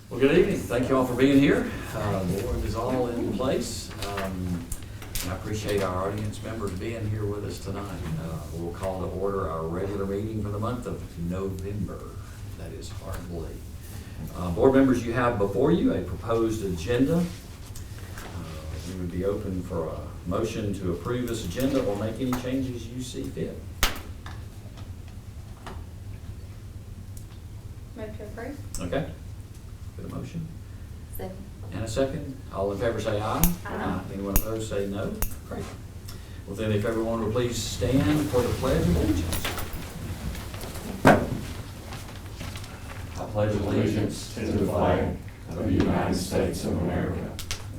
Well, good evening. Thank you all for being here. The board is all in place. I appreciate our audience members being here with us tonight. We'll call to order our regular meeting for the month of November. That is hard to believe. Board members, you have before you a proposed agenda. We would be open for a motion to approve this agenda or make any changes you see fit. Move to approve. Okay. Good motion. Second. And a second. All in favor say aye. Aye. Anyone opposed say no. Great. Well then, if everyone would please stand for the Pledge of Allegiance. I pledge Allegiance to the flag of the United States of America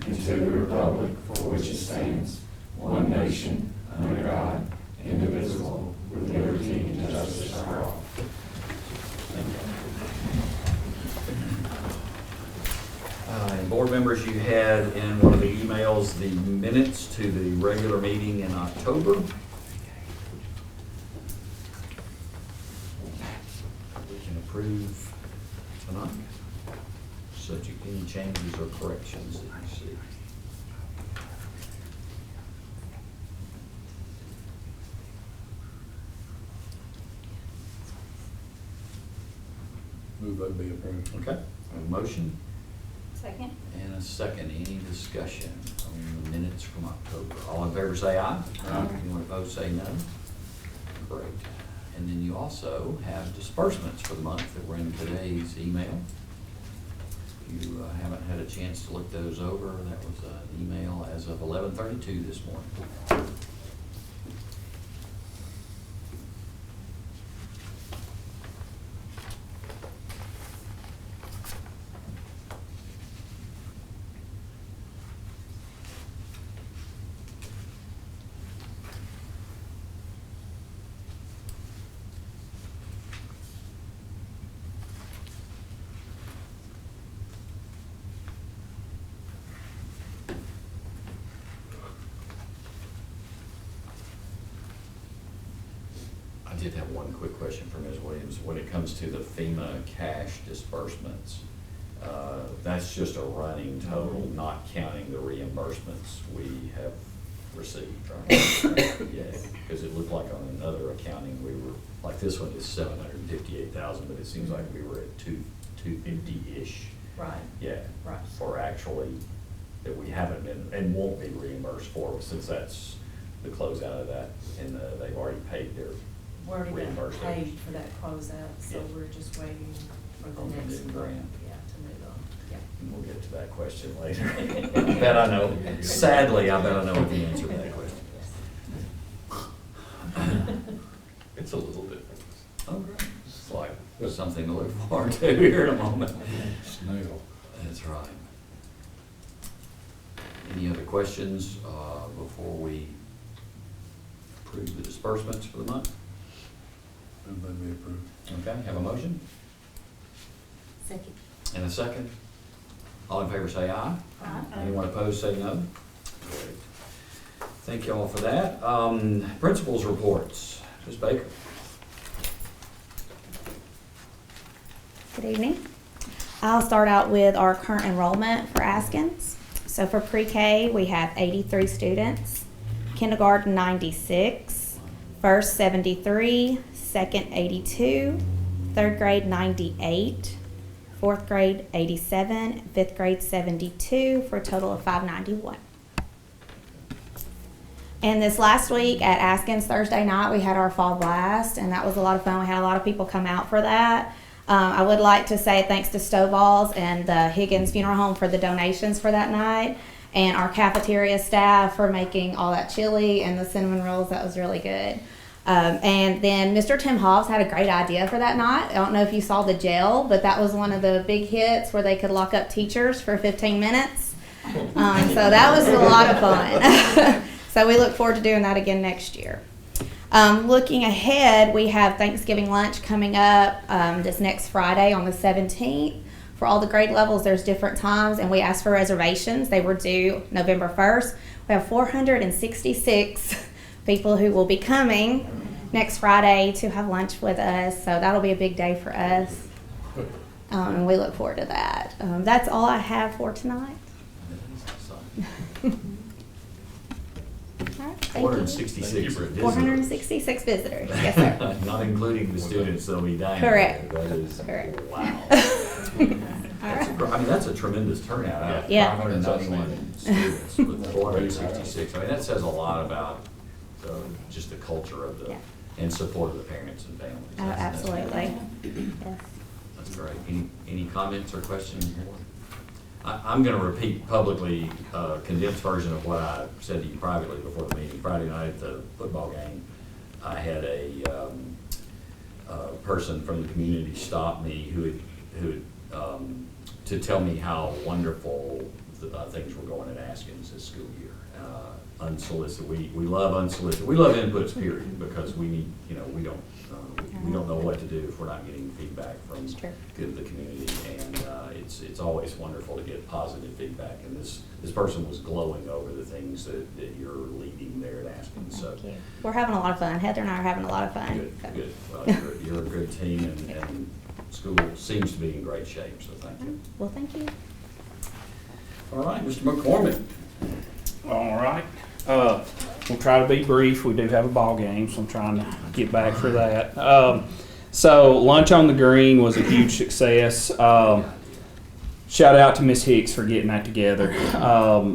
and to the republic for which it stands, one nation, under God, indivisible, with liberty and justice for all. And board members, you had in one of the emails the minutes to the regular meeting in October. We can approve tonight, subject to any changes or corrections that you see. Move that be approved. Okay, a motion Second. and a second. Any discussion on the minutes from October? All in favor say aye. Aye. Anyone opposed say no. Great. And then you also have disbursements for the month that were in today's email. If you haven't had a chance to look those over, that was an email as of 11:32 this morning. I did have one quick question for Ms. Williams. When it comes to the FEMA cash disbursements, that's just a running total, not counting the reimbursements we have received, right? Yeah, because it looked like on another accounting, we were, like this one is 758,000, but it seems like we were at 250-ish. Right. Yeah. Right. For actually, that we haven't been, and won't be reimbursed for, since that's the closeout of that, and they've already paid their We're already been reimbursement. paid for that closeout, so Yeah. we're just waiting for the On the next new grant. Yeah, to move on, yeah. And we'll get to that question later. I bet I know, sadly, I bet I know what the answer to that question. It's a little different. Oh, great. It's like something to look forward to here in a moment. Snail. That's right. Any other questions before we approve the disbursements for the month? Move that be approved. Okay, have a motion Second. and a second. All in favor say aye. Aye. Anyone opposed say no. Great. Thank you all for that. Principals reports. Ms. Baker. Good evening. I'll start out with our current enrollment for Askins. So for pre-K, we have 83 students, kindergarten 96, first 73, second 82, third grade 98, fourth grade 87, fifth grade 72, for a total of 591. And this last week at Askins Thursday night, we had our fall blast, and that was a lot of fun. We had a lot of people come out for that. I would like to say thanks to Stovall's and the Higgins Funeral Home for the donations for that night, and our cafeteria staff for making all that chili and the cinnamon rolls. That was really good. And then Mr. Tim Hobbs had a great idea for that night. I don't know if you saw the jail, but that was one of the big hits where they could lock up teachers for 15 minutes. So that was a lot of fun. So we look forward to doing that again next year. Looking ahead, we have Thanksgiving lunch coming up this next Friday on the 17th. For all the grade levels, there's different times, and we asked for reservations. They were due November 1st. We have 466 people who will be coming next Friday to have lunch with us, so that'll be a big day for us. And we look forward to that. That's all I have for tonight. All right, thank you. 466 visitors. 466 visitors, yes, sir. Not including the students that'll be dining. Correct. That is, Correct. wow. All That's right. I mean, that's a tremendous turnout. Out of Yeah. 591 students with 466. I mean, that says a lot about just the culture of the, Yeah. and support of the parents and families. Oh, absolutely. Yes. That's great. Any comments or questions? I'm going to repeat publicly a condensed version of what I said to you privately before the meeting. Friday night at the football game, I had a person from the community stop me who to tell me how wonderful things were going at Askins this school year. Unsolicited. We love unsolicited. We love inputs, period, because we need, we don't know what to do if we're not getting feedback from Sure. the community, and it's always wonderful to get positive feedback. And this person was glowing over the things that you're leading there at Askins. So Thank you. We're having a lot of fun. Heather and I are having a lot of fun. good, So. good. Well, you're a good team, and school seems to be in great shape. So thank you. Well, thank you. All right, Mr. McCormick. All right. We'll try to be brief. We do have a ball game, so I'm trying to get back for that. So Lunch on the Green was a huge success. Shout out to Miss Hicks for getting that together.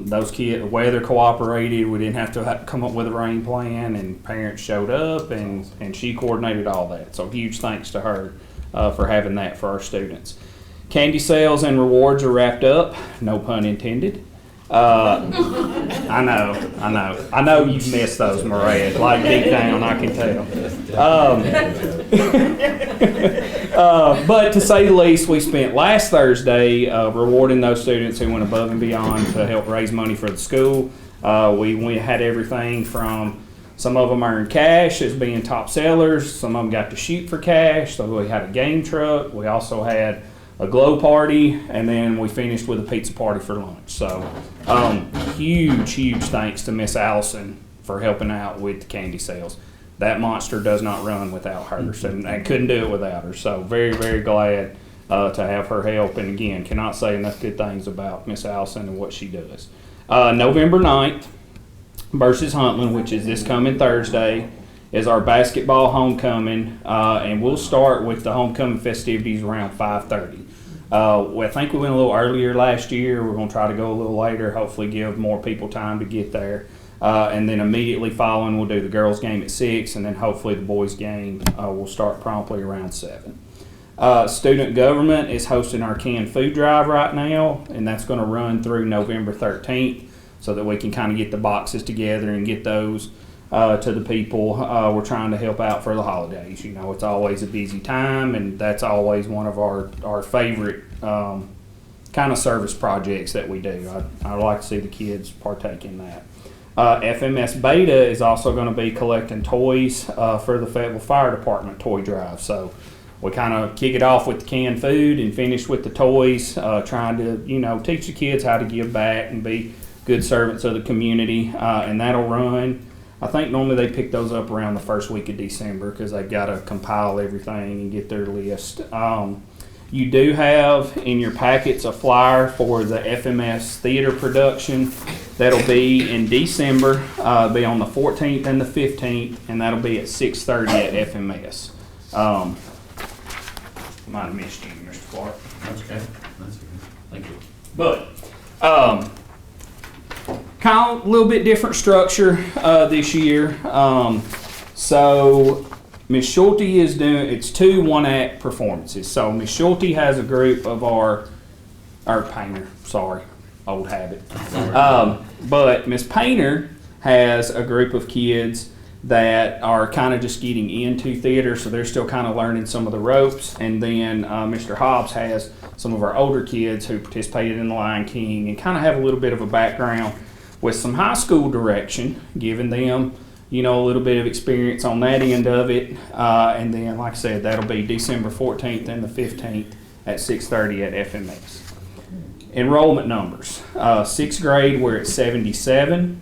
Those kids, the weather cooperated. We didn't have to come up with a rain plan, and parents showed up, and she coordinated all that. So huge thanks to her for having that for our students. Candy sales and rewards are wrapped up. No pun intended. I know you've missed those, Maria. Like deep down, I can tell. But to say the least, we spent last Thursday rewarding those students who went above and beyond to help raise money for the school. We had everything from some of them earned cash as being top sellers. Some of them got to shoot for cash. So we had a game truck. We also had a glow party, and then we finished with a pizza party for lunch. So huge thanks to Miss Allison for helping out with the candy sales. That monster does not run without her, and I couldn't do it without her. So very glad to have her help, and again, cannot say enough good things about Miss Allison and what she does. November 9th versus Huntland, which is this coming Thursday, is our basketball homecoming, and we'll start with the homecoming festivities around 5:30. I think we went a little earlier last year. We're going to try to go a little later, hopefully give more people time to get there. And then immediately following, we'll do the girls' game at 6, and then hopefully the boys' game will start promptly around 7. Student government is hosting our canned food drive right now, and that's going to run through November 13th so that we can kind of get the boxes together and get those to the people we're trying to help out for the holidays. It's always a busy time, and that's always one of our favorite kind of service projects that we do. I like to see the kids partake in that. FMS Beta is also going to be collecting toys for the Fayetteville Fire Department toy drive. So we kind of kick it off with the canned food and finish with the toys, trying to teach the kids how to give back and be good servants of the community, and that'll run. I think normally they pick those up around the first week of December because they've got to compile everything and get their list. You do have in your packets a flyer for the FMS theater production. That'll be in December, be on the 14th and the 15th, and that'll be at 6:30 at FMS. Might have missed you, Mr. Clark. That's okay. Thank you. But kind of a little bit different structure this year. So Miss Schulte is doing, it's 2 one-act performances. So Miss Schulte has a group of our Painter, sorry, old habit. But Miss Painter has a group of kids that are kind of just getting into theater, so they're still kind of learning some of the ropes. And then Mr. Hobbs has some of our older kids who participated in The Lion King and kind of have a little bit of a background with some high school direction, giving them, a little bit of experience on that end of it. And then, like I said, that'll be December 14th and the 15th at 6:30 at FMS. Enrollment numbers. 6th grade, we're at 77.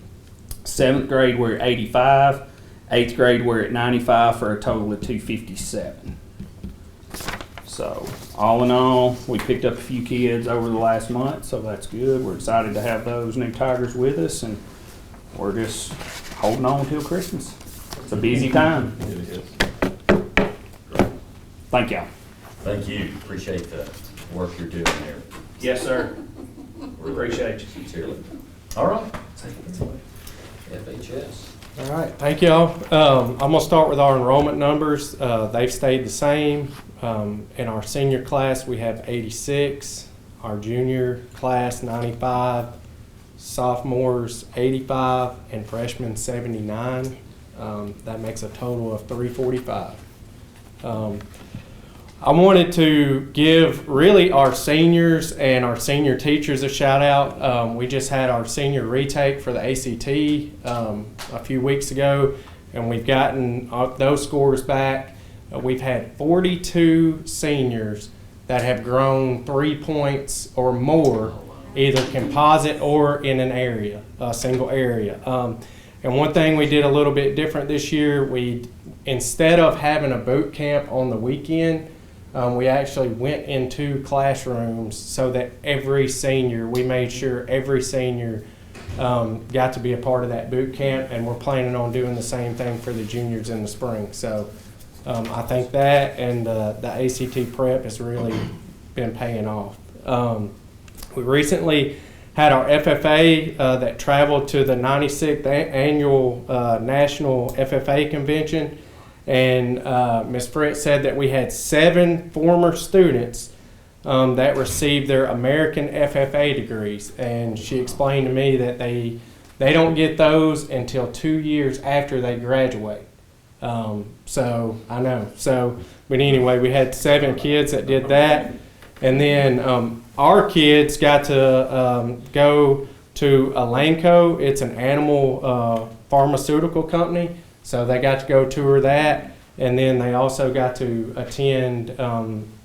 7th grade, we're at 85. 8th grade, we're at 95 for a total of 257. So all in all, we picked up a few kids over the last month, so that's good. We're excited to have those new Tigers with us, and we're just holding on till Christmas. It's a busy time. It is. Thank y'all. Thank you. Appreciate the work you're doing there. Yes, sir. Really Appreciate you. Sincerely. All right. Take it away. FHS. All right, thank y'all. I'm gonna start with our enrollment numbers. They've stayed the same. In our senior class, we have 86. Our junior class, 95. Sophomores, 85, and freshmen, 79. That makes a total of 345. I wanted to give really our seniors and our senior teachers a shout out. We just had our senior retake for the ACT a few weeks ago, and we've gotten those scores back. We've had 42 seniors that have grown 3 points or more, either composite or in an area, a single area. And one thing we did a little bit different this year, instead of having a boot camp on the weekend, we actually went into classrooms so that we made sure every senior got to be a part of that boot camp, and we're planning on doing the same thing for the juniors in the spring. So I think that and the ACT prep has really been paying off. We recently had our FFA that traveled to the 96th annual National FFA Convention. And Ms. Fritz said that we had 7 former students that received their American FFA degrees. And she explained to me that they don't get those until 2 years after they graduate. So I know. But anyway, we had 7 kids that did that. And then our kids got to go to Elanco. It's an animal pharmaceutical company. So they got to go tour that, and then they also got to attend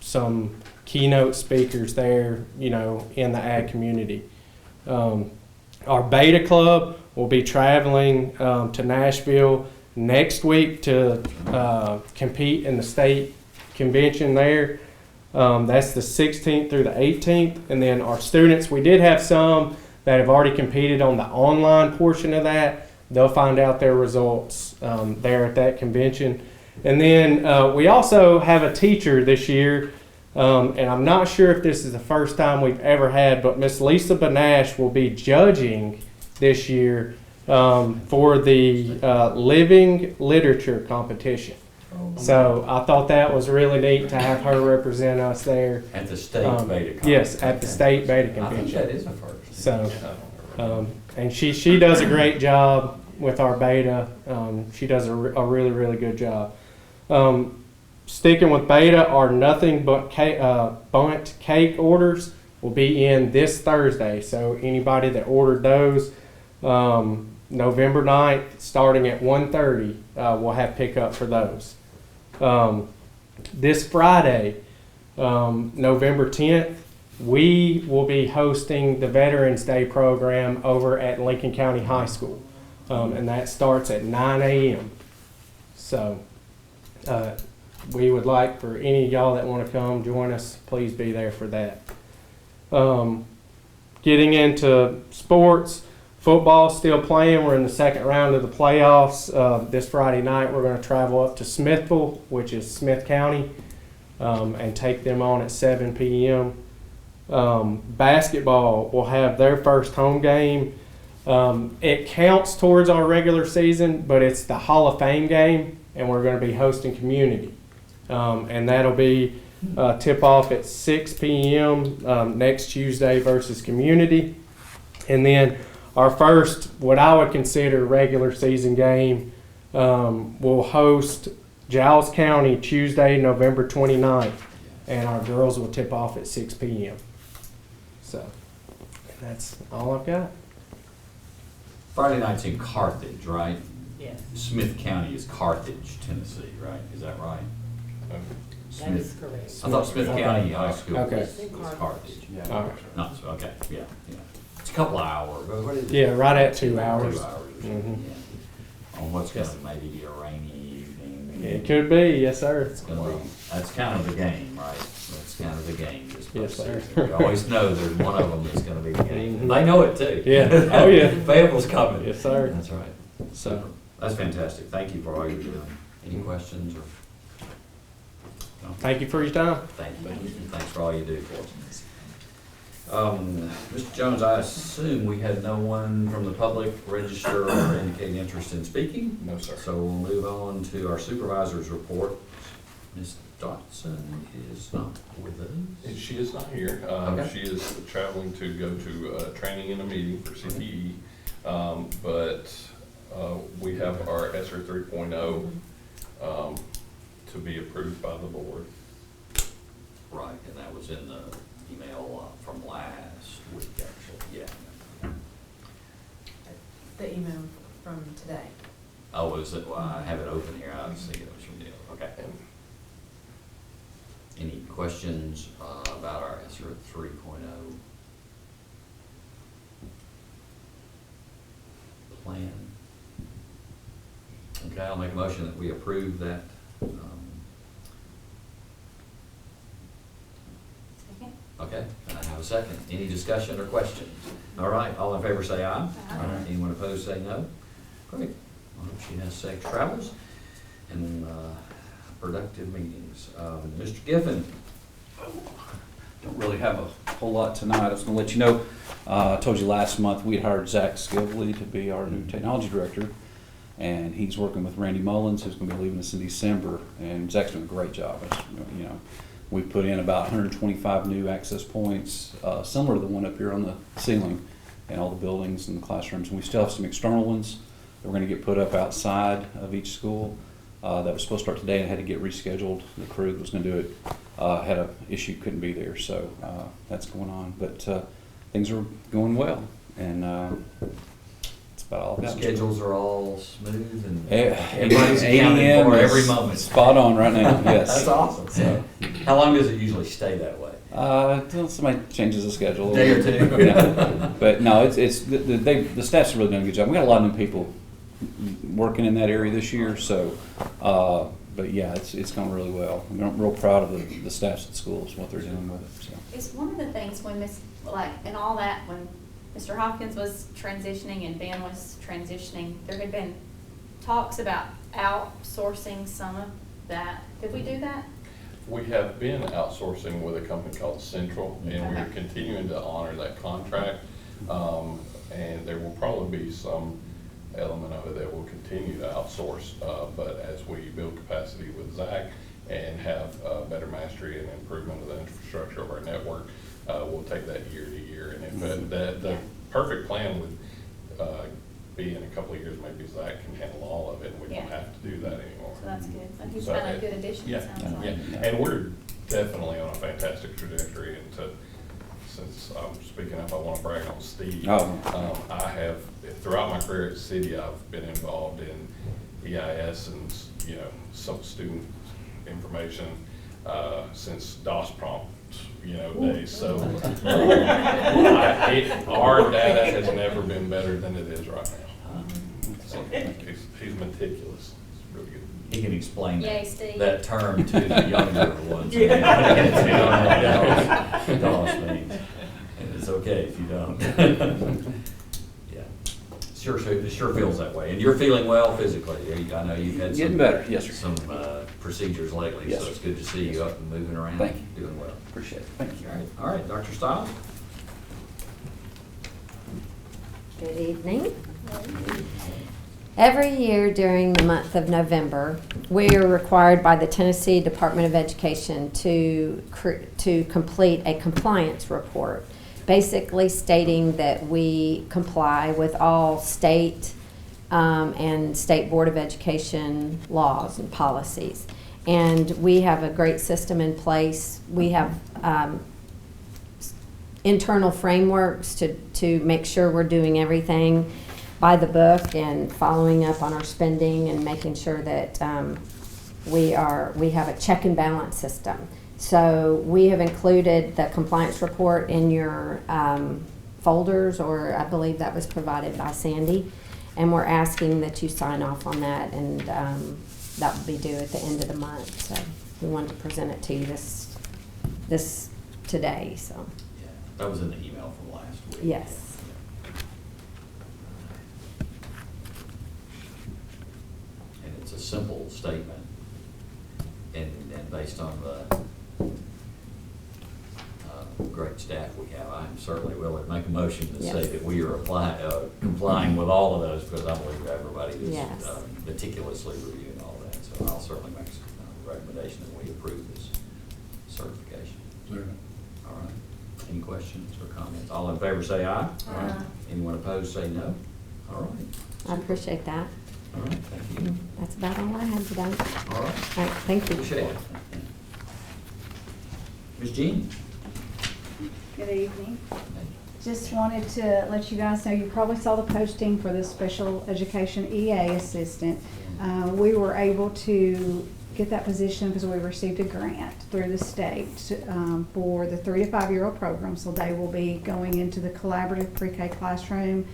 some keynote speakers there, in the ag community. Our Beta Club will be traveling to Nashville next week to compete in the state convention there. That's the 16th through the 18th. And then our students, we did have some that have already competed on the online portion of that. They'll find out their results there at that convention. And then we also have a teacher this year, and I'm not sure if this is the first time we've ever had, but Miss Lisa Banash will be judging this year for the Living Literature competition. So I thought that was really neat to have her represent us there. At the state beta conference. Yes, at the state beta I think convention. that is a first. So, and she does a great job with our beta. She does a really, really good job. Sticking with beta, our nothing but bundt cake orders will be in this Thursday. So anybody that ordered those, November 9th, starting at 1:30, we'll have pickup for those. This Friday, November 10th, we will be hosting the Veterans Day program over at Lincoln County High School, and that starts at 9 a.m. So we would like for any of y'all that want to come join us, please be there for that. Getting into sports, football still playing. We're in the second round of the playoffs. This Friday night we're going to travel up to Smithville, which is Smith County, and take them on at 7 p.m. Basketball will have their first home game. It counts towards our regular season, but it's the Hall of Fame game, and we're going to be hosting community. And that'll be tip-off at 6 p.m. Next Tuesday versus community. And then our first, what I would consider regular season game, will host Giles County Tuesday, November 29th, and our girls will tip off at 6 p.m. So that's all I've got. Friday night's in Carthage, right? Yes. Smith County is Carthage, Tennessee, right? Is that right? That is correct. I thought Smith County High School Okay. was Carthage. All right. Not so, okay, yeah. It's a couple of hours. What is it? Yeah, right at 2 hours. 2 hours. Mhm. Yeah. On what's going to maybe be a rainy evening. It could be, yes, sir. It's gonna be, that's kind of the game, right? kind of the game this Yes, sir. postseason. You always know there's one of them that's gonna be the game. And they know it too. Yeah. Oh, yeah. Fayetteville's coming. Yes, sir. That's right. So, that's fantastic. Thank you for all you're doing. Any questions or? No? Thank you for your time. Thank you. Thanks for all you do for us. Mr. Jones, I assume we had no one from the public register or indicate interest in speaking? No, sir. So we'll move on to our supervisor's report. Ms. Dotson is not with us. And she is not here. Okay. She is traveling to go to training and a meeting for CTE. But we have our ESSER 3.0 to be approved by the board. Right, and that was in the email from last week, actually, yeah. The email from today. Oh, is it, well, I have it open here, I see it was from Dale, okay. Any questions about our ESSER 3.0 plan? Okay, I'll make a motion that we approve that. Second. Okay, and I have a second. Any discussion or questions? All right, all in favor say aye. Aye. Anyone opposed say no. Great. I hope she has safe travels and productive meetings. Mr. Giffen. Don't really have a whole lot tonight. I was going to let you know, I told you last month we had hired Zach Skively to be our new technology director, and he's working with Randy Mullins, who's going to be leaving us in December, and Zach's doing a great job. You know, we put in about 125 new access points, similar to the one up here on the ceiling in all the buildings and the classrooms, and we still have some external ones that we're going to get put up outside of each school. That was supposed to start today and had to get rescheduled. The crew that was going to do it had an issue, couldn't be there, so that's going on. But things are going well, and that's about all I've got. Schedules are all smooth and Everybody's everybody's accounted for every moment. Spot on right now, yes. That's awesome. So, how long does it usually stay that way? Until somebody changes the schedule. Day or two. Yeah. But no, the staff's really done a good job. We got a lot of new people working in that area this year, so but yeah, it's going really well. I'm real proud of the staffs at schools, what they're doing with it. So. It's one of the things when and all that, when Mr. Hopkins was transitioning and Ben was transitioning, there had been talks about outsourcing some of that. Did we do that? We have been outsourcing with a company called Central, and we are continuing to honor that contract. And there will probably be some element of it that will continue to outsource, but as we build capacity with Zach and have better mastery and improvement of the infrastructure of our network, we'll take that year to year. And if the perfect plan would be in a couple of years, maybe Zach can handle all of it, and we don't have to do that anymore. So that's good. So he's So kind of a good addition, Yeah, it sounds like. yeah, and we're definitely on a fantastic trajectory. And since I'm speaking up, I want to brag on Steve. Oh. I have, throughout my career at the city, I've been involved in EIS and, some student information since DOS prompt, days. So our data has never been better than it is right now. So he's meticulous. It's really good. He can explain Yay, Steve. that term to the younger ones. DOS means. And it's okay if you don't. Yeah. It sure feels that way. And you're feeling well physically. I know you've had Getting better, yes, sir. some procedures lately, Yes, so sir. it's good to see you up and moving around. Thank you. Doing well. Appreciate it. Thank you. All right, Dr. Stiles? Good evening. Every year during the month of November, we are required by the Tennessee Department of Education to complete a compliance report, basically stating that we comply with all state and state Board of Education laws and policies. And we have a great system in place. We have internal frameworks to make sure we're doing everything by the book and following up on our spending and making sure that we have a check and balance system. So we have included the compliance report in your folders, or I believe that was provided by Sandy, and we're asking that you sign off on that, and that will be due at the end of the month. So we wanted to present it to you this this today, so, Yeah, that was in the email from last week. yes. And it's a simple statement, and based on the great staff we have, I'm certainly willing to make a motion to say Yes. that we are complying with all of those, because I believe everybody is Yes. meticulously reviewing all that. So I'll certainly make a recommendation that we approve this certification. Second. All right. Any questions or comments? All in favor say aye. Aye. Anyone opposed say no. All right. I appreciate that. All right, thank you. That's about all I had today. All right. All right, thank you. Appreciate it. Ms. Jean? Good evening. Just wanted to let you guys know, you probably saw the posting for the special education EA assistant. We were able to get that position because we received a grant through the state for the 3 to 5 year old program. So they will be going into the collaborative pre-K classroom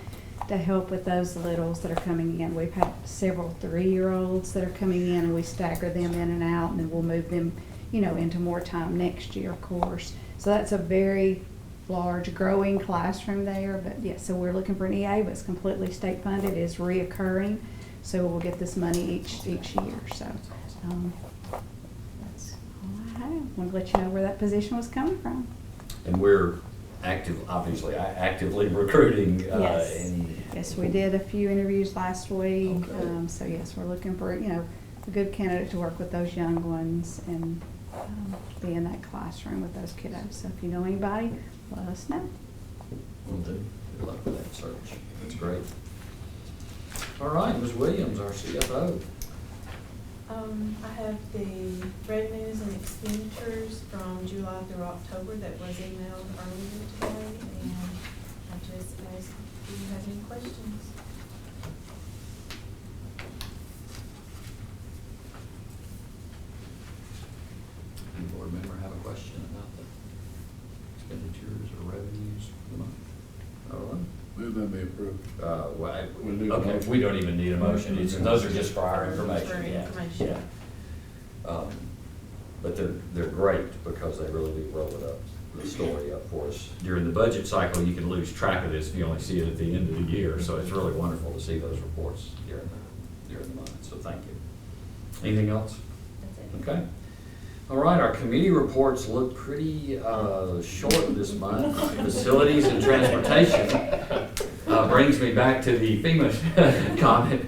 to help with those littles that are coming in. We've had several 3-year-olds that are coming in, and we stagger them in and out, and then we'll move them, into more time next year, of course. So that's a very large growing classroom there. But yeah, so we're looking for an EA, but it's completely state funded, it's reoccurring. So we'll get this money each year. So that's all I have. I want to let you know where that position was coming from. And we're actively recruiting. Yes. Yes, we did a few interviews last week. Okay. So yes, we're looking for, a good candidate to work with those young ones and be in that classroom with those kiddos. So if you know anybody, let us know. Will do. Good luck with that search. That's great. All right, Ms. Williams, our CFO. I have the revenues and expenditures from July through October that was emailed earlier today, and I just asked if you have any questions. Any board member have a question about the expenditures or revenues for the month? All right. Move that be approved. Well, We'll do a okay, motion. we don't even need a motion. Those are just for our information. For Yeah, information. yeah. But they're great because they really do roll it up, the story up for us. During the budget cycle, you can lose track of this if you only see it at the end of the year. So it's really wonderful to see those reports during the month. So thank you. Anything else? That's it. Okay. All right, our committee reports look pretty short this month. Facilities and transportation brings me back to the FEMA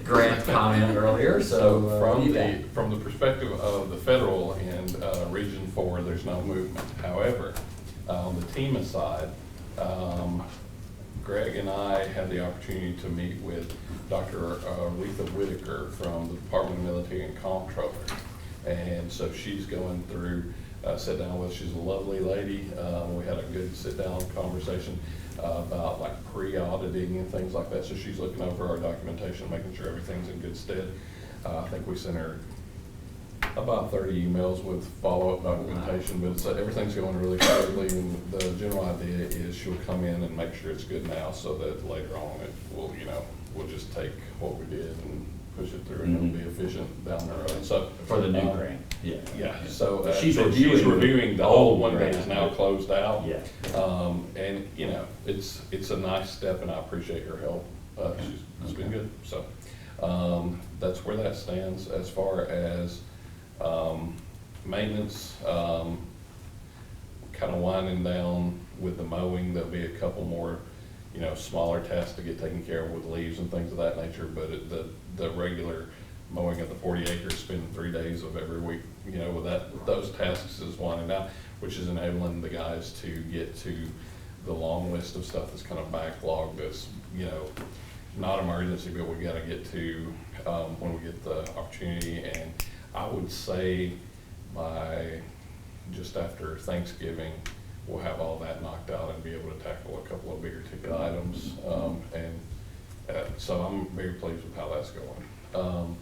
grant comment earlier. So From the perspective of the federal and Region 4, there's no movement. However, on the TEMA side, Greg and I had the opportunity to meet with Dr. Letha Whitaker from the Department of Military and Comptroller. And so she's going through, sit down with, she's a lovely lady. We had a good sit down conversation about like pre-auditing and things like that. So she's looking over our documentation, making sure everything's in good stead. I think we sent her about 30 emails with follow-up documentation, but it's, everything's going really smoothly. And the general idea is she'll come in and make sure it's good now, so that later on it will, we'll just take what we did and push it through, and it'll be efficient down the road. So for the new grant, yeah. Yeah, so She's she's reviewing the old one that is now closed out. Yeah. And, it's a nice step, and I appreciate her help. It's been good, so, that's where that stands. As far as, maintenance, kind of winding down with the mowing. There'll be a couple more, smaller tasks to get taken care of with leaves and things of that nature, but the regular mowing of the 40 acres, spending 3 days of every week, with those tasks is winding down, which is enabling the guys to get to the long list of stuff that's kind of backlogged that's, not emergency, but we gotta get to, when we get the opportunity. And I would say by just after Thanksgiving, we'll have all that knocked out and be able to tackle a couple of bigger ticket items. So I'm very pleased with how that's going.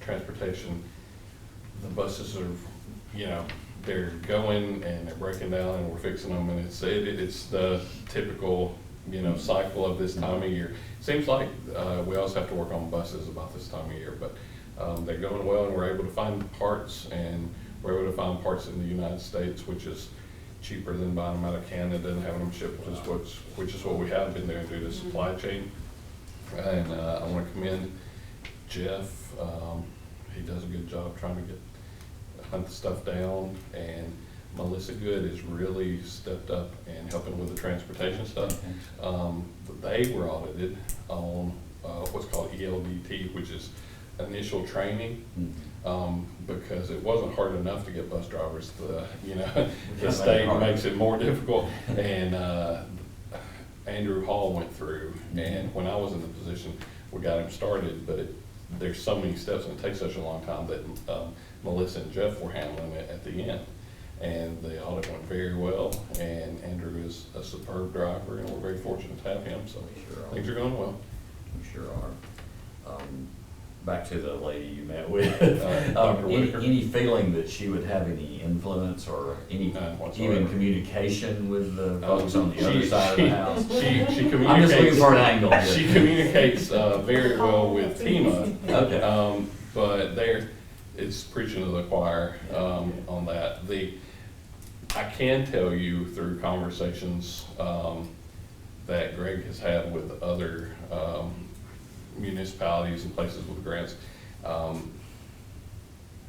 Transportation, the buses are, they're going and they're breaking down and we're fixing them, and it's the typical, cycle of this time of year. Seems like we always have to work on buses about this time of year, but they're going well, and we're able to find parts, and we're able to find parts in the United States, which is, cheaper than buying them out of Canada and having them shipped, which is what we have been doing through the supply chain. And I want to commend Jeff. He does a good job trying to hunt the stuff down, and Melissa Good has really stepped up and helping with the transportation stuff. They were audited on what's called ELDT, which is initial training, because it wasn't hard enough to get bus drivers. The state makes it more difficult, and Andrew Hall went through, and when I was in the position, we got him started, but there's so many steps and it takes such a long time that Melissa and Jeff were handling it at the end. And the audit went very well, and Andrew is a superb driver, and we're very fortunate to have him, so things are going well. We sure are. Back to the lady you met with. Dr. Whitaker. Any feeling that she would have any influence or any even communication with the folks on the other side of the house? She communicates. I'm just looking for an angle here. She communicates very well with FEMA. Okay. But it's preaching to the choir on that. I can tell you through conversations that Greg has had with other municipalities and places with grants. I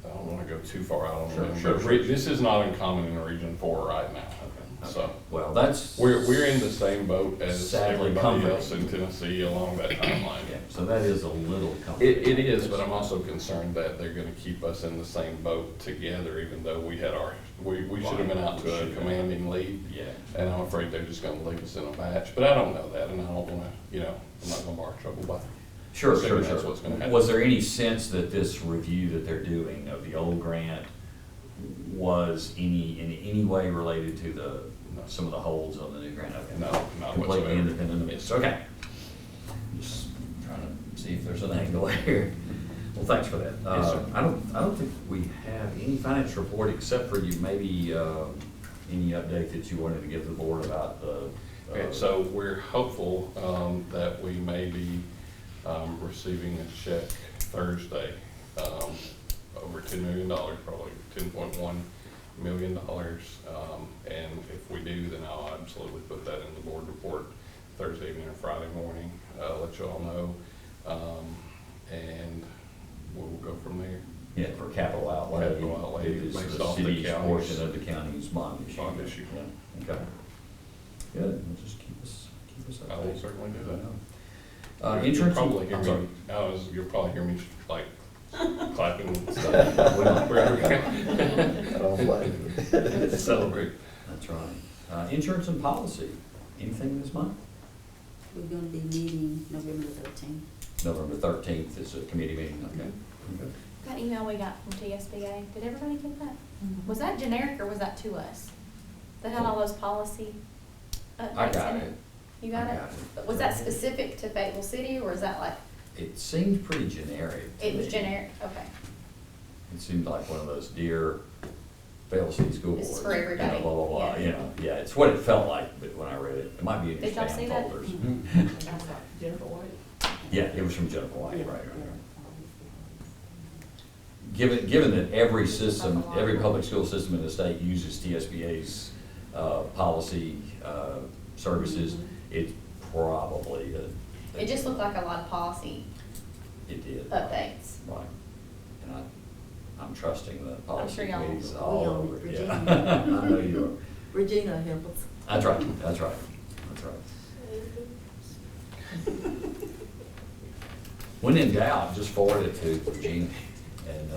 don't want to go too far out on them, but this is not uncommon in Region 4 right now. Okay. So well, we're in the same boat as everybody comforting. else in Tennessee along that timeline. Yeah, so that is a little comforting. It is, but I'm also concerned that they're going to keep us in the same boat together, even though we had we should have been out to a commanding lead. Yeah. And I'm afraid they're just going to leave us in a batch. But I don't know that, and I don't want to, I'm not going to bar trouble by Sure. that's what's going to happen. Was there any sense that this review that they're doing of the old grant was in any way related to some of the holds on the new grant? Okay. No, not Completely whatsoever. independent of this. Okay. Just trying to see if there's an angle here. Well, thanks for that. Yes, sir. I don't think we have any finance report except for you maybe any update that you wanted to give the board about the. Okay, so we're hopeful that we may be receiving a check Thursday, over $10 million, probably $10.1 million. And if we do, then I'll absolutely put that in the board report Thursday evening or Friday morning, let you all know. And we'll go from there. Yeah, for capital outlay. Capital outlay, It is based the off the city's county's portion of the county's bond issue. bond issue. Yeah, okay. Good, well, just keep us I will updated. certainly do that. Insurance. You'll probably I'm hear sorry. me, you'll probably hear me like clapping and stuff. Wherever we celebrate. That's right. Insurance and policy, anything this month? We're gonna be meeting November 13th. November 13th is a committee meeting, okay. Okay. That email we got from TSBA, did everybody get that? Was that generic or was that to us? That had all those policy updates I got in it. You got I it? got it. But was that specific to Fayetteville City or is that like, It seemed pretty generic to it was me. generic? Okay. It seemed like one of those dear Fayetteville City School This Boards. is for everybody. Blah, blah, blah, Yeah. yeah, it's what it felt like, but when I read it, it might be in your Did y'all see spam that? folders. Jennifer White. Yeah, it was from Jennifer White, right. Given that every system, every public school system in the state uses TSBA's policy services, it's probably It just looked like a lot of policy it did. updates. Right. And I'm trusting the policy sure y'all- committees We all own over. it, Yeah. Virginia. I know you are. Regina help us. That's right, that's right, that's right. When in doubt, just forward it to Virginia and,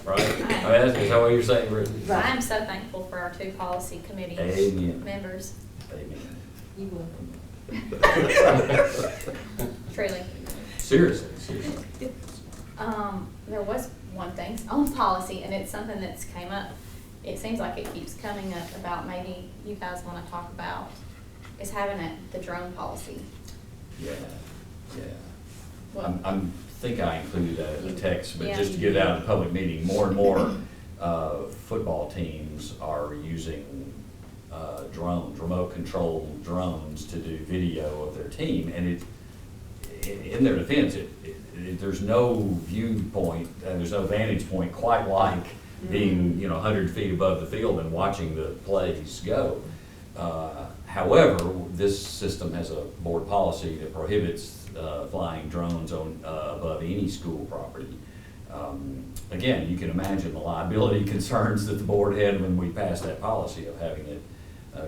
right? I mean, is that what you're saying, Brittany? I am so thankful for our two policy committee Amen. members, Amen. You welcome. truly. Seriously. There was one thing on policy, and it's something that's came up. It seems like it keeps coming up about maybe you guys want to talk about is having the drone policy. Yeah, yeah. What? Think I included that in the text, but Yeah. just to get it out of the public meeting, more and more football teams are using drones, remote-controlled drones to do video of their team, and in their defense, there's no viewpoint, there's no vantage point quite like being, 100 feet above the field and watching the plays go. However, this system has a board policy that prohibits flying drones on above any school property. Again, you can imagine the liability concerns that the board had when we passed that policy of having it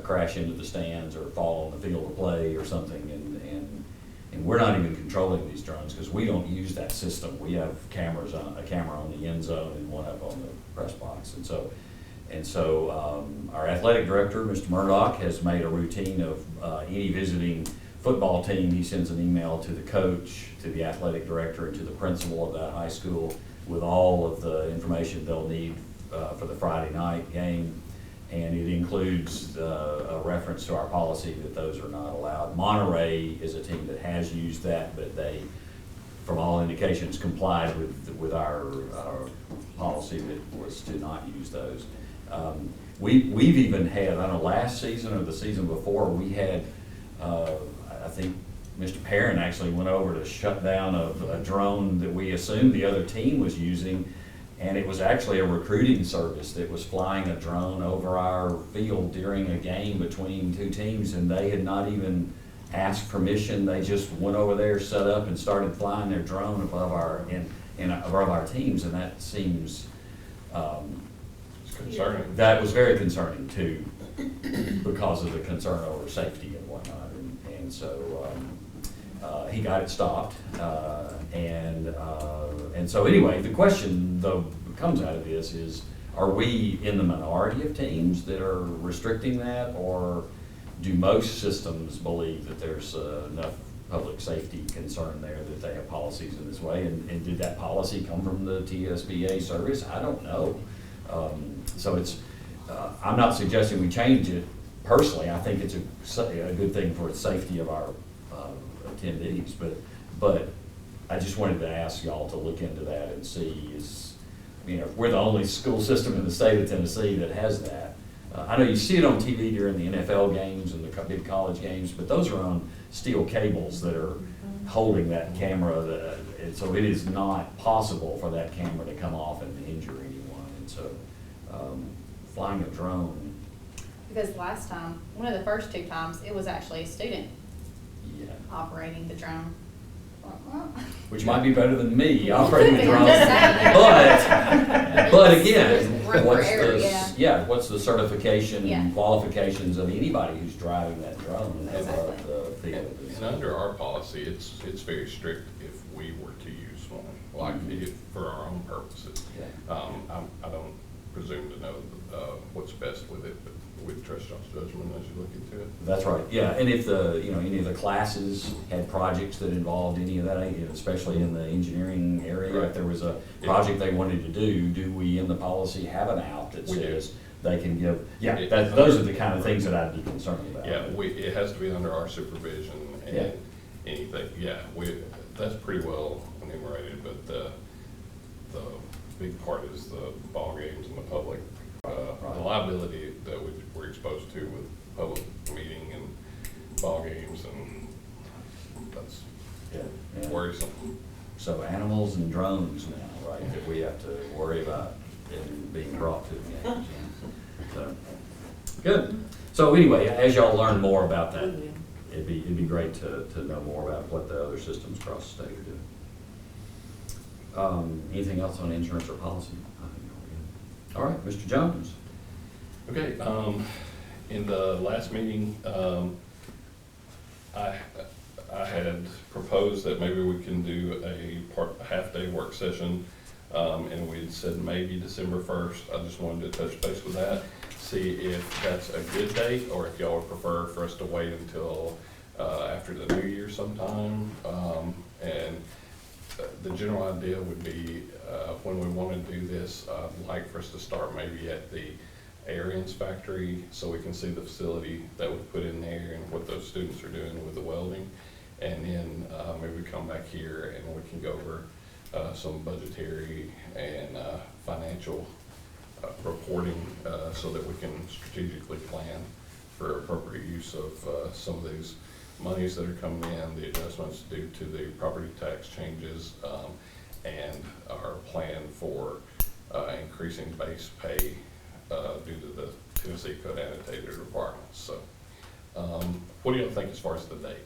crash into the stands or fall on the field of play or something, and we're not even controlling these drones because we don't use that system. We have a camera on the end zone and one up on the press box, and so our athletic director, Mr. Murdoch, has made a routine of any visiting football team. He sends an email to the coach, to the athletic director, and to the principal of that high school with all of the information they'll need for the Friday night game. And it includes a reference to our policy that those are not allowed. Monterey is a team that has used that, but they, from all indications, complied with our policy that was to not use those. We've even had, I don't know, last season or the season before, we had, I think Mr. Perrin actually went over to shut down a drone that we assumed the other team was using. And it was actually a recruiting service that was flying a drone over our field during a game between two teams, and they had not even asked permission. They just went over there, set up, and started flying their drone above above our teams, and that seems It's concerning. That was very concerning too, because of the concern over safety and whatnot, and so he got it stopped, and so anyway, the question though comes out of this is, are we in the minority of teams that are restricting that, or do most systems believe that there's enough public safety concern there that they have policies in this way, and did that policy come from the TSBA service? I don't know. So it's, I'm not suggesting we change it personally. I think it's a good thing for the safety of our attendees, but I just wanted to ask y'all to look into that and see, if we're the only school system in the state of Tennessee that has that. I know you see it on TV during the NFL games and the big college games, but those are on steel cables that are holding that camera, and so it is not possible for that camera to come off and injure anyone. And so flying a drone. Because last time, one of the first two times, it was actually a student operating the drone. Which might be better than me operating the Could be, drone. I'm just saying. But again, Room for error, what's the certification Yeah. and qualifications of anybody who's driving that drone above the field? And under our policy, it's very strict if we were to use one, like for our own purposes. Yeah. I don't presume to know what's best with it, but we'd trust y'all's judgment as you look into it. That's right, yeah, and if any of the classes had projects that involved any of that, especially in the engineering area, Right. if there was a project they wanted to do we in the policy have an out that We do. says they can give, It- those are the kind of things that I'd be concerned about. Yeah, it has to be under our supervision Yeah. and anything, that's pretty well enumerated, but the big part is the ball games and the public, the liability that we're exposed to with public meeting and ball games, and that's Yeah. worrisome. So animals and drones now, right, that we have to worry about and being brought to the games. So, good. So anyway, as y'all learn more about that, it'd be great to know more about what the other systems across the state are doing. Anything else on insurance or policy? I think we're good. All right, Mr. Jones. Okay, in the last meeting, I had proposed that maybe we can do a half-day work session, and we had said maybe December 1st. I just wanted to touch base with that, see if that's a good date, or if y'all would prefer for us to wait until after the new year sometime. And the general idea would be, when we want to do this, I'd like for us to start maybe at the Arians factory, so we can see the facility that we put in there and what those students are doing with the welding. And then maybe we come back here and we can go over some budgetary and financial reporting, so that we can strategically plan for appropriate use of some of these monies that are coming in, the adjustments due to the property tax changes, and our plan for increasing base pay due to the Tennessee Code annotated requirements. So, what do you think as far as the date?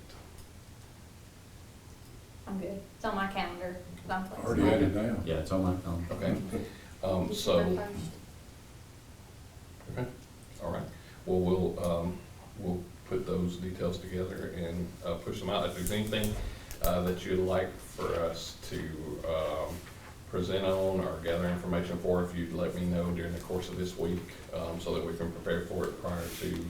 I'm good. It's on my calendar, 'cause I'm Already flexible. had it down. Yeah, it's on my phone. Okay. So, okay, all right. Well, we'll put those details together and push them out. If there's anything that you'd like for us to present on or gather information for, if you'd let me know during the course of this week, so that we can prepare for it prior to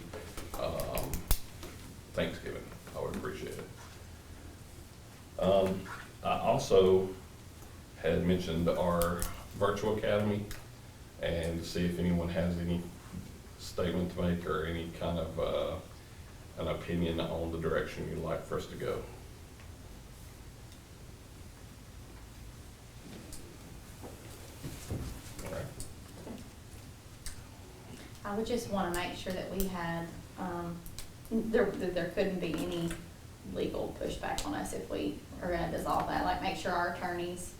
Thanksgiving, I would appreciate it. I also had mentioned our virtual academy, and to see if anyone has any statement to make or any kind of an opinion on the direction you'd like for us to go. All right. I would just want to make sure that we had, that there couldn't be any legal pushback on us if we are going to dissolve that. Like, make sure our attorneys,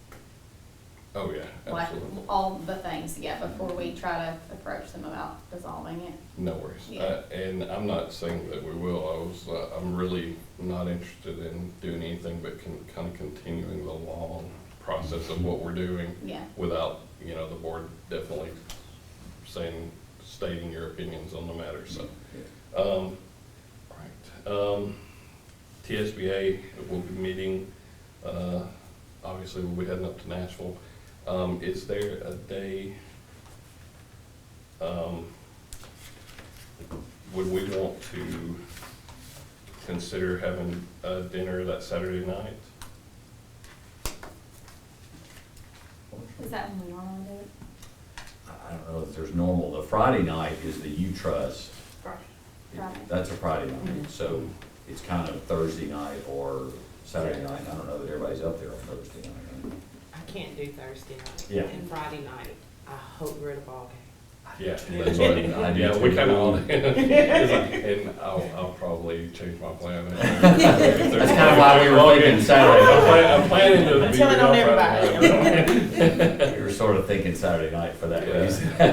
Oh, yeah, like, absolutely. all the things, yeah, before we try to approach them about dissolving it. No worries. Yeah. And I'm not saying that we will. I'm really not interested in doing anything but kind of continuing the long process of what we're doing Yeah. without, the board definitely stating your opinions on the matter. So, right. TSBA will be meeting, obviously we'll be heading up to Nashville. Is there a day, would we want to consider having a dinner that Saturday night? Is that when we normally do it? I don't know if there's normal, the Friday night is the U-Trust. Friday. That's a Friday night, so it's kind of Thursday night or Saturday night. I don't know that everybody's up there on Thursday night. I can't do Thursday night. Yeah. And Friday night, I hope we're at a ball game. Yeah, That's what I do yeah, too. we kind of, and I'll probably change my plan. That's kind of why we were thinking Saturday. I'm planning to I'm be telling on everybody. You were sort of thinking Saturday night for that Yeah. reason. Well,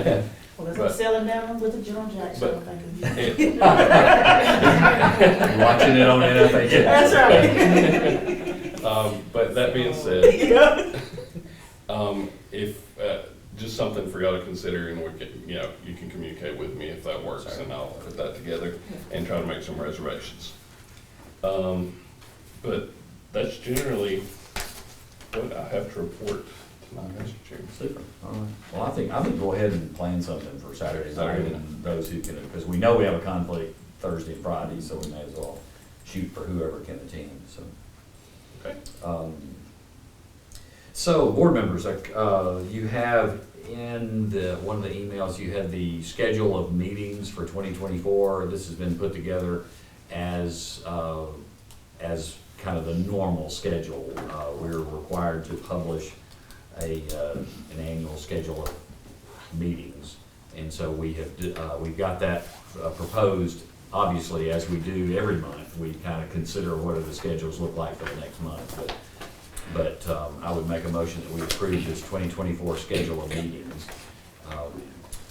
that's But- what selling down with the John Jackson, But- I'm thinking. You're watching it on NFH. That's right. But that being said, if, just something for y'all to consider, and we can, you can communicate with me if that works, and I'll put that together and try to make some reservations. But that's generally what I have to report tonight, Mr. Chairman. Super, all right. Well, I think go ahead and plan something for Saturday night, Saturday and those who can, because we know we have a conflict Thursday and Friday, so we may as well shoot for whoever can attend, so. Okay. So, board members, you have in one of the emails, you had the schedule of meetings for 2024. This has been put together as kind of the normal schedule. We're required to publish an annual schedule of meetings, and so we've got that proposed. Obviously, as we do every month, we kind of consider what do the schedules look like for the next month. But I would make a motion that we approve this 2024 schedule of meetings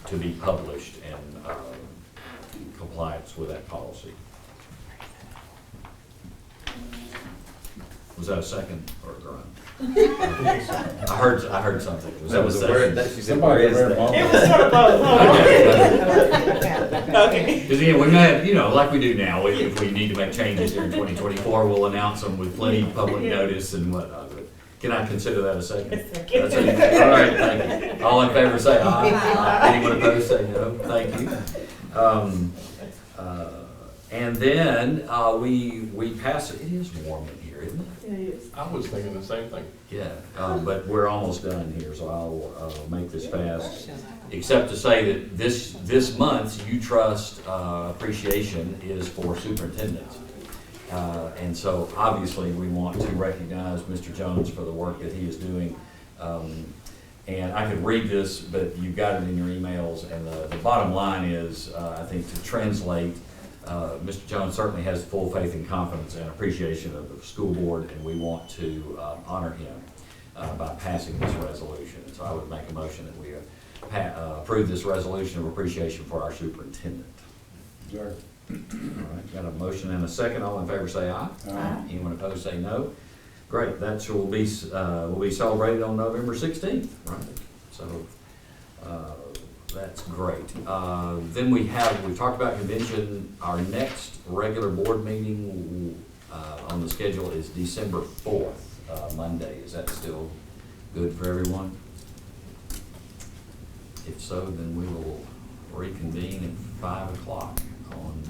to be published in compliance with that policy. Was that a second or a grunt? I heard something. Was that a second? Somebody read it wrong. It was sort of both. Okay. Because again, we may have, like we do now, if we need to make changes during 2024, we'll announce them with plenty of public notice and whatnot. But can I consider that a second? That's it. All right, thank you. All in favor say aye. Anyone opposed say no. Thank you. And then we pass it. It is warm in here, isn't it? I was thinking the same thing. Yeah, but we're almost done here, so I'll make this fast. Except to say that this month's U-Trust appreciation is for superintendents. And so obviously we want to recognize Mr. Jones for the work that he is doing. And I could read this, but you've got it in your emails. And the bottom line is, I think to translate, Mr. Jones certainly has full faith and confidence and appreciation of the school board, and we want to honor him. by passing this resolution. So I would make a motion that we approve this resolution of appreciation for our superintendent. Sure. All right, got a motion and a second. All in favor say aye. Aye. Anyone opposed say no. Great, that will be celebrated on November 16th, right? So, that's great. Then we've talked about convention. Our next regular board meeting on the schedule is December 4th, Monday. Is that still good for everyone? If so, then we will reconvene at 5 o'clock on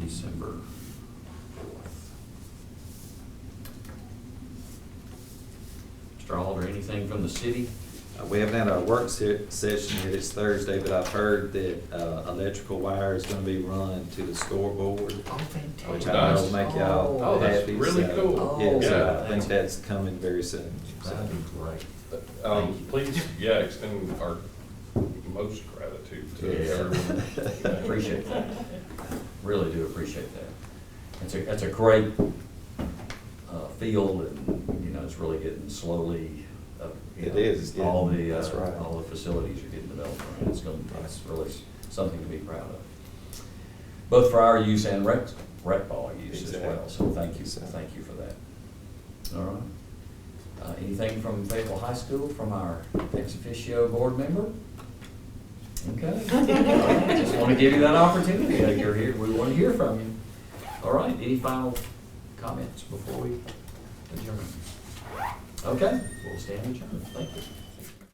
December 4th. Mr. Alder, anything from the city? We haven't had our work session yet. It's Thursday, but I've heard that electrical wire is going to be run to the scoreboard, Oh, fantastic. which I know will make y'all Oh, that's happy. really so, cool. Yeah, so Yeah. I think that's coming very soon. So. That'd be great. Please, yeah, extend our most gratitude to Yeah. everyone. I appreciate that. Really do appreciate that. That's a great field, and, you know, it's really getting slowly, It is, yeah. all the, That's right. all the facilities are getting developed, and it's it's really something to be proud of. Both for our use and rec ball use as well, so thank you for that. All right. Anything from Fayetteville High School, from our ex officio board member? Okay. Just want to give you that opportunity. You're here, we want to hear from you. All right, any final comments before we adjourn? Okay, we'll stand adjourned. Thank you.